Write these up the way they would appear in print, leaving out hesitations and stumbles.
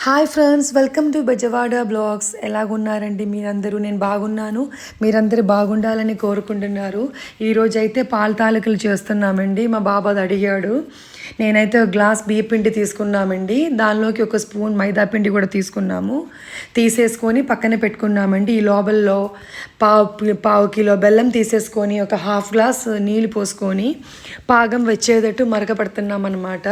Hi friends, welcome to Bezawada blogs. ఎలాగున్నారండి మీరందరూ? నేను బాగున్నాను. మీరందరూ బాగుండాలని కోరుకుంటున్నారు. ఈరోజు అయితే పాల తాలికలు చేస్తున్నామండి. మా బాబు అది అడిగాడు. నేనైతే ఒక గ్లాస్ బియ్య పిండి తీసుకున్నామండి. దానిలోకి ఒక స్పూన్ మైదా పిండి కూడా తీసుకున్నాము. తీసేసుకొని పక్కన పెట్టుకున్నామండి. ఈ లోపల్లో పావు కిలో బెల్లం తీసేసుకొని ఒక హాఫ్ గ్లాస్ నీళ్ళు పోసుకొని పాకం వచ్చేటట్టు మరగపెడుతున్నాం అనమాట.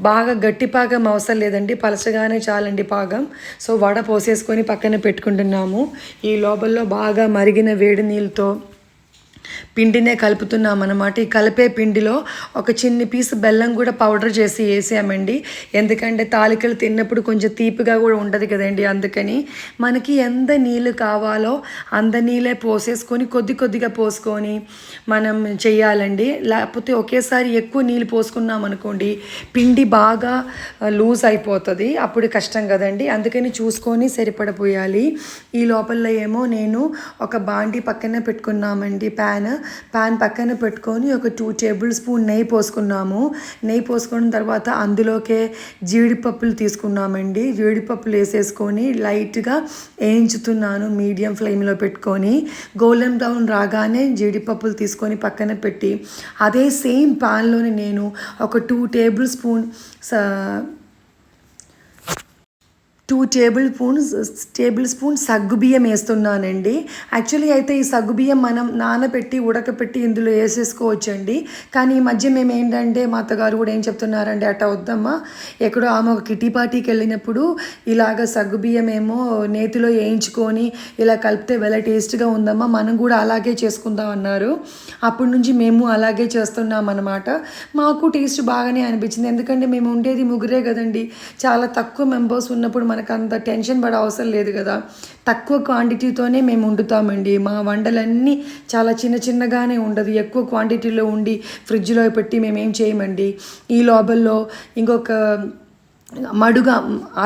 బాగా గట్టి పాకం అవసరం లేదండి, పలచగానే చాలండి పాకం. సో వడ పోసేసుకొని పక్కన పెట్టుకుంటున్నాము. ఈ లోపల్లో బాగా మరిగిన వేడి నీళ్ళతో పిండినే కలుపుతున్నాం అన్నమాట. ఈ కలిపే పిండిలో ఒక చిన్ని పీసు బెల్లం కూడా పౌడర్ చేసి వేసామండి. ఎందుకంటే తాలికలు తిన్నప్పుడు కొంచెం తీపిగా కూడా ఉండదు కదండి. అందుకని మనకి ఎంత నీళ్ళు కావాలో అంత నీళ్ళే పోసేసుకొని కొద్ది కొద్దిగా పోసుకొని మనం చేయాలండి. లేకపోతే ఒకేసారి ఎక్కువ నీళ్ళు పోసుకున్నాం అనుకోండి, పిండి బాగా లూజ్ అయిపోతుంది, అప్పుడు కష్టం కదండి. అందుకని చూసుకొని సరిపడిపోయాలి. ఈ లోపల ఏమో నేను ఒక బాండి పక్కన పెట్టుకున్నామండి. ప్యాన్ పక్కన పెట్టుకొని ఒక 2 టేబుల్ స్పూన్ నెయ్యి పోసుకున్నాము. నెయ్యి పోసుకున్న తర్వాత అందులోకే జీడిపప్పులు తీసుకున్నామండి. జీడిపప్పులు వేసేసుకొని లైట్గా వేయించుతున్నాను మీడియం ఫ్లేమ్లో పెట్టుకొని. గోల్డెన్ బ్రౌన్ రాగానే జీడిపప్పులు తీసుకొని పక్కన పెట్టి అదే సేమ్ ప్యాన్లోనే నేను ఒక 2 టేబుల్ స్పూన్ సగ్గుబియ్యం వేస్తున్నానండి. యాక్చువల్లీ అయితే ఈ సగ్గుబియ్యం మనం నానబెట్టి ఉడకపెట్టి ఇందులో వేసేసుకోవచ్చండి. కానీ ఈ మధ్య మేము ఏంటంటే మా అత్తగారు కూడా ఏం చెప్తున్నారంటే, అట్ట వద్దమ్మా, ఎక్కడో ఆమె ఒక కిటీ పార్టీకి వెళ్ళినప్పుడు ఇలాగ సగ్గుబియ్యం ఏమో నేతిలో వేయించుకొని ఇలా కలిపితే చాలా టేస్ట్గా ఉందమ్మా, మనం కూడా అలాగే చేసుకుందాం అన్నారు. అప్పటి నుంచి మేము అలాగే చేస్తున్నాం అన్నమాట. మాకు టేస్ట్ బాగానే అనిపించింది. ఎందుకంటే మేము ఉండేది ముగ్గురే కదండి. చాలా తక్కువ మెంబర్స్ ఉన్నప్పుడు మనకు అంత టెన్షన్ పడే అవసరం లేదు కదా. తక్కువ క్వాంటిటీతోనే మేము వండుతామండి. మా వంటలన్నీ చాలా చిన్నగానే ఉండదు, ఎక్కువ క్వాంటిటీలో ఉండి ఫ్రిడ్జ్లో పెట్టి మేమేం చేయమండి. ఈ లోపల్లో ఇంకొక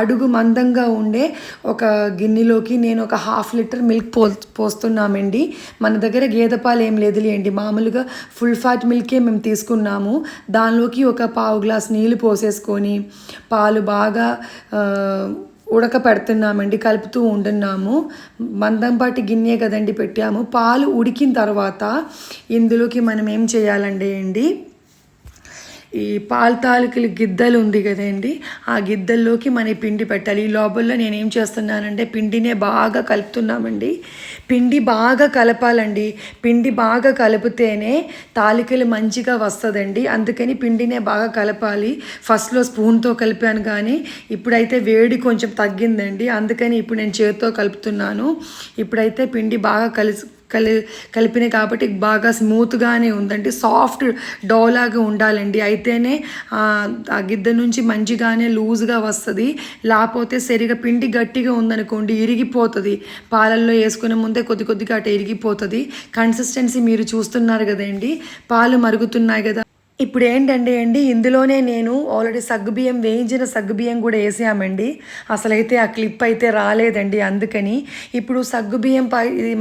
అడుగు మందంగా ఉండే ఒక గిన్నెలోకి నేను ఒక 1/2 లీటర్ మిల్క్ పోస్తున్నామండి. మన దగ్గర గేదె పాలు ఏం లేదులేండి, మామూలుగా ఫుల్ ఫ్యాట్ మిల్కే మేము తీసుకున్నాము. దానిలోకి ఒక పావు గ్లాస్ నీళ్ళు పోసేసుకొని పాలు బాగా ఉడకపెడుతున్నామండి, కలుపుతూ ఉంటున్నాము. మందంపాటి గిన్నె కదండి పెట్టాము. పాలు ఉడికిన తర్వాత ఇందులోకి మనం ఏం చేయాలండి, ఈ పాల తాలికలు గిద్దలు ఉంది కదండి, ఆ గిద్దల్లోకి మన పిండి పెట్టాలి. ఈ లోపల్లో నేనేం చేస్తున్నానంటే పిండినే బాగా కలుపుతున్నామండి. పిండి బాగా కలపాలండి. పిండి బాగా కలిపితేనే తాలికలు మంచిగా వస్తుందండి. అందుకని పిండినే బాగా కలపాలి. ఫస్ట్లో స్పూన్తో కలిపాను, కానీ ఇప్పుడైతే వేడి కొంచెం తగ్గిందండి. అందుకని ఇప్పుడు నేను చేతితో కలుపుతున్నాను. ఇప్పుడైతే పిండి బాగా కలిపిన కాబట్టి బాగా స్మూత్గానే ఉందండి. సాఫ్ట్ డోలాగా ఉండాలండి. అయితేనే ఆ గిద్ద నుంచి మంచిగానే లూజ్గా వస్తుంది. లేకపోతే సరిగా పిండి గట్టిగా ఉందనుకోండి ఇరిగిపోతుంది. పాలల్లో వేసుకునే ముందే కొద్దిగా అటు ఇరిగిపోతుంది. కన్సిస్టెన్సీ మీరు చూస్తున్నారు కదండి, పాలు మరుగుతున్నాయి కదా. ఇప్పుడు ఏంటంటే ఇందులోనే నేను ఆల్రెడీ వేయించిన సగ్గుబియ్యం కూడా వేసామండి. అసలైతే ఆ క్లిప్ అయితే రాలేదండి. అందుకని ఇప్పుడు సగ్గుబియ్యం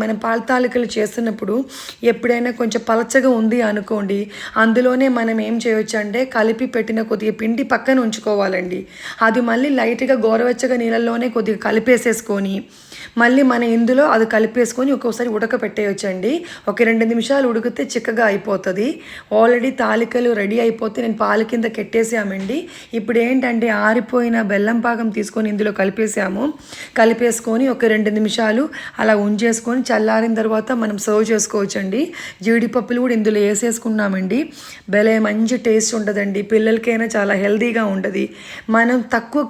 మనం పాల తాలికలు చేస్తున్నప్పుడు ఎప్పుడైనా కొంచెం పలచగా ఉంది అనుకోండి, అందులోనే మనం ఏం చేయొచ్చు అంటే కలిపి పెట్టిన కొద్దిగా పిండి పక్కన ఉంచుకోవాలండి. అది మళ్ళీ లైట్గా గోరువెచ్చగా నీళ్ళల్లోనే కొద్దిగా కలిపేసేసుకొని మళ్ళీ మనం ఇందులో అది కలిపేసుకొని ఒక్కోసారి ఉడకపెట్టేయచ్చండి. ఒక 2 నిమిషాలు ఉడికితే చిక్కగా అయిపోతుంది. ఆల్రెడీ తాలికలు రెడీ అయిపోతే నేను పాల కింద కెట్టేసామండి. ఇప్పుడు ఏంటంటే ఆరిపోయిన బెల్లం పాకం తీసుకొని ఇందులో కలిపేసుకొని ఒక 2 నిమిషాలు అలా ఉంచేసుకొని చల్లారిన తర్వాత మనం సర్వ్ చేసుకోవచ్చండి. జీడిపప్పులు కూడా ఇందులో వేసేసుకున్నామండి. భలే మంచి టేస్ట్ ఉంటుందండి. పిల్లలకైనా చాలా హెల్తీగా ఉంటుంది. మనం తక్కువ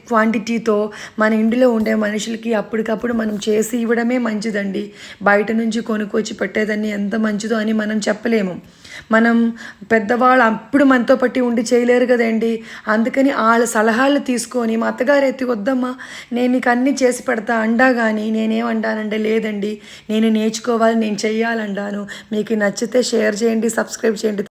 క్వాంటిటీతో మన ఇంటిలో ఉండే మనుషులకి అప్పటికప్పుడు మనం చేసి ఇవ్వడమే మంచిదండి. బయట నుంచి కొనుక్కొచ్చి పెట్టేదాన్ని ఎంత మంచిదో అని మనం చెప్పలేము. మనం పెద్దవాళ్ళు అప్పుడు మనతో పట్టి ఉండి చేయలేరు కదండి. అందుకని వాళ్ళ సలహాలు తీసుకొని మా అత్తగారు ఎత్తి వద్దమ్మా నేను నీకు అన్నీ చేసి పెడతా అండా, కానీ నేనేమంటానంటే లేదండి, నేను నేర్చుకోవాలి, నేను చెయ్యాలంటాను. మీకు నచ్చితే షేర్ చేయండి, సబ్స్క్రైబ్ చేయండి.